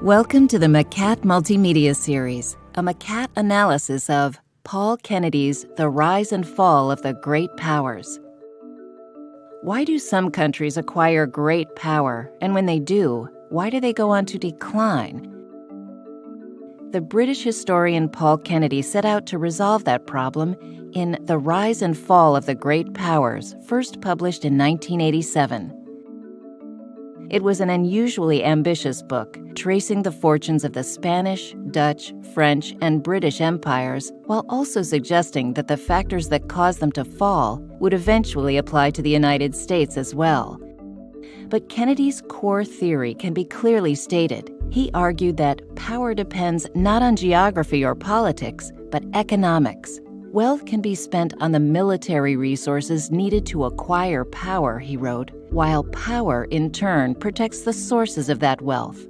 Welcome to the McCat Multimedia Series, a McCat analysis of Paul Kennedy's The Rise and Fall of the Great Powers. Why do some countries acquire great power, and when they do, why do they go on to decline? The British historian Paul Kennedy set out to resolve that problem in The Rise and Fall of the Great Powers, first published in 1987. It was an unusually ambitious book, tracing the fortunes of the Spanish, Dutch, French, and British empires, while also suggesting that the factors that caused them to fall would eventually apply to the United States as well. But Kennedy's core theory can be clearly stated. He argued that power depends not on geography or politics, but economics. Wealth can be spent on the military resources needed to acquire power, he wrote, while power, in turn, protects the sources of that wealth.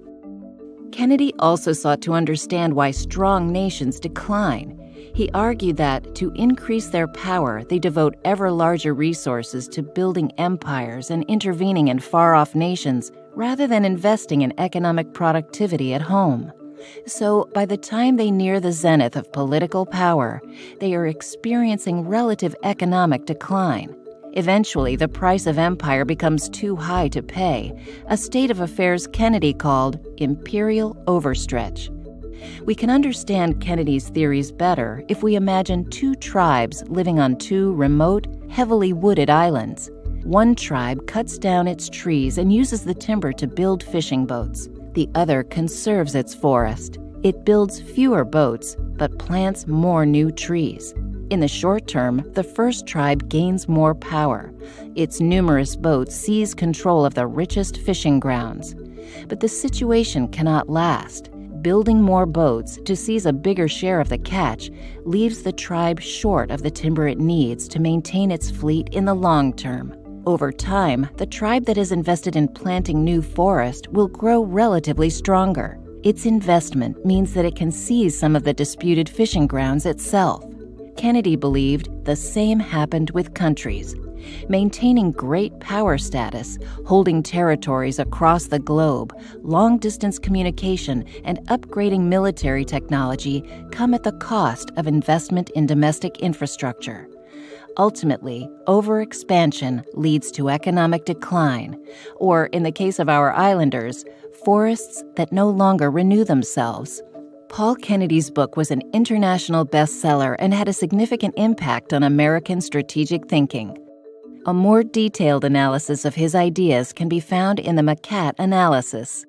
Kennedy also sought to understand why strong nations decline. He argued that, to increase their power, they devote ever larger resources to building empires and intervening in far-off nations, rather than investing in economic productivity at home. So, by the time they near the zenith of political power, they are experiencing relative economic decline. Eventually, the price of empire becomes too high to pay, a state of affairs Kennedy called imperial overstretch. We can understand Kennedy's theories better if we imagine two tribes living on two remote, heavily wooded islands. One tribe cuts down its trees and uses the timber to build fishing boats. The other conserves its forest. It builds fewer boats, but plants more new trees. In the short term, the first tribe gains more power. Its numerous boats seize control of the richest fishing grounds. But the situation cannot last. Building more boats to seize a bigger share of the catch leaves the tribe short of the timber it needs to maintain its fleet in the long term. Over time, the tribe that is invested in planting new forest will grow relatively stronger. Its investment means that it can seize some of the disputed fishing grounds itself. Kennedy believed the same happened with countries. Maintaining great power status, holding territories across the globe, long-distance communication, and upgrading military technology come at the cost of investment in domestic infrastructure. Ultimately, overexpansion leads to economic decline, or, in the case of our islanders, forests that no longer renew themselves. Paul Kennedy's book was an international bestseller and had a significant impact on American strategic thinking. A more detailed analysis of his ideas can be found in the McCat analysis.